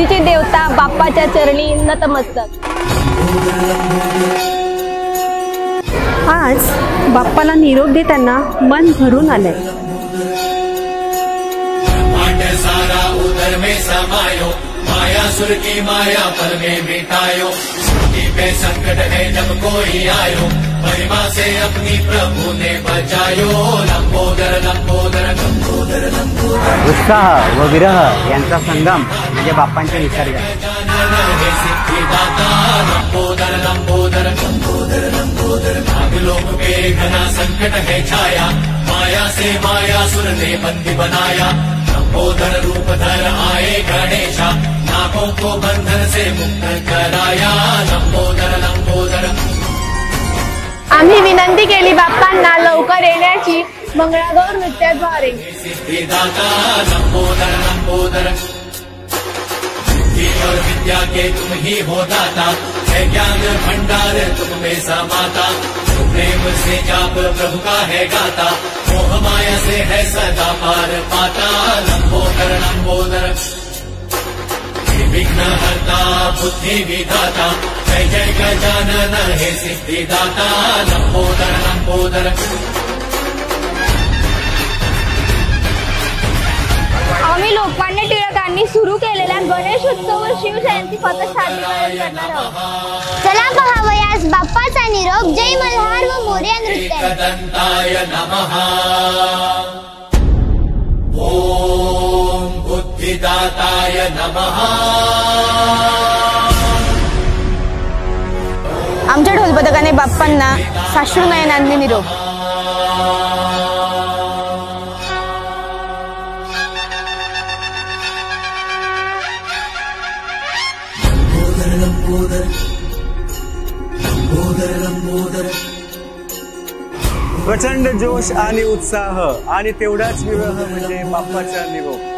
बुद्धीची देवता बाप्पाच्या चरणी नतमस्तक। आज बाप्पाला निरोप देताना मन भरून आलंय। सारा उदर में समायो, मायासुर की माया पर में मिटायो। मुक्ति पे संकट है जब कोई आयो, महिमा से अपनी प्रभु ने बचायो। लंबोदर लंबोदर लंबोदर लंबोदर। उत्साह व विरह यांचा संगम म्हणजे बाप्पांचे विसर्जन। सिद्धिदाता लंबोदर लंबोदर लंबोदर लंबोदर। नागलोक पे घना संकट है छाया, माया से मायासुर ने बंदी बनाया। लंबोदर रूप धर आए गणेशा, नागों को बंधन से मुक्त कराया। लंबोदर लंबोदर। आम्ही विनंती केली बाप्पांना लवकर येण्याची मंगळागौर नृत्याद्वारे। सिद्धिदाता लंबोदर लंबोदर। और विद्या के तुम ही हो दाता, है ज्ञान भंडार तुम में समाता। प्रेम से जाप प्रभु का है गाता, मोह माया से है सदा पार पाता। लंबोदर लंबोदर। विघ्न हरता बुद्धि विधाता, जय जय गजानन हे सिद्धिदाता। लंबोदर लंबोदर। आम्ही लोकमान्य टिळकांनी सुरू केलेल्या गणेश उत्सव व शिवजयंती पथसारणी करणार आहोत। चला पहावयास बाप्पाचा निरोप जय मल्हार व मोरया नृत्य। एकदंताय नमः। ओम बुद्धिदाताय नमः। आमच्या ढोलपथकाने बाप्पांना साश्रुनयनांनी निरोप। लंबोदर लंबोदर लंबोदर। प्रचंड जोश आणि उत्साह आणि तेवढाच विरह म्हणजे बाप्पाचा निरोप।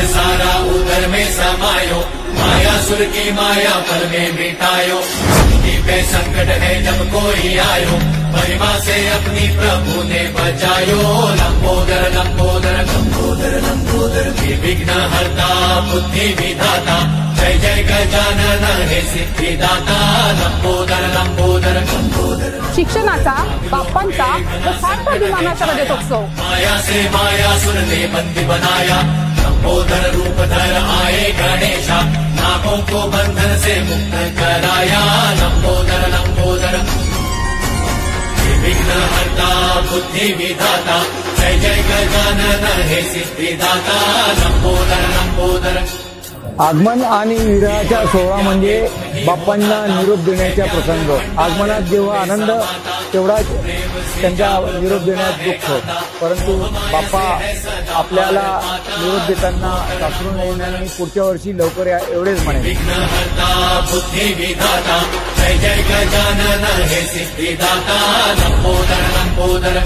सारा उदर में समायो, मायासुर की माया पर में मिटायो। मुक्ति पे संकट है जब कोई आयो, महिमा से अपनी प्रभु ने बचायो। लंबोदर लंबोदर लंबोदर लंबोदर। विघ्न हरता बुद्धि विधाता, जय जय गजानन हे सिद्धिदाता। लंबोदर लंबोदर लंबोदर। शिक्षणाचा बाप्पांचा व सार्थ अभिमानाचा रजतोत्सव। माया से मायासुर ने बंदी बनाया। लंबोदर रूप धर आए गणेशा, नागों को बंधन से मुक्त कराया। लंबोदर लंबोदर। विघ्न हरता बुद्धि विधाता, जय जय गजानन हे सिद्धिदाता। लंबोदर लंबोदर। आगमन आणि विरहाचा सोहळा म्हणजे बाप्पांना निरोप देण्याचा प्रसंग। आगमनात जेव्हा आनंद तेवढाच त्यांचा निरोप देण्यात दुःख, परंतु बाप्पा आपल्याला निरोप देताना साश्रुनयनांनी पुढच्या वर्षी लवकर या एवढेच म्हणेल। विघ्न हरता बुद्धि विधाता, जय जय गजानन हे सिद्धिदाता। लंबोदर लंबोदर।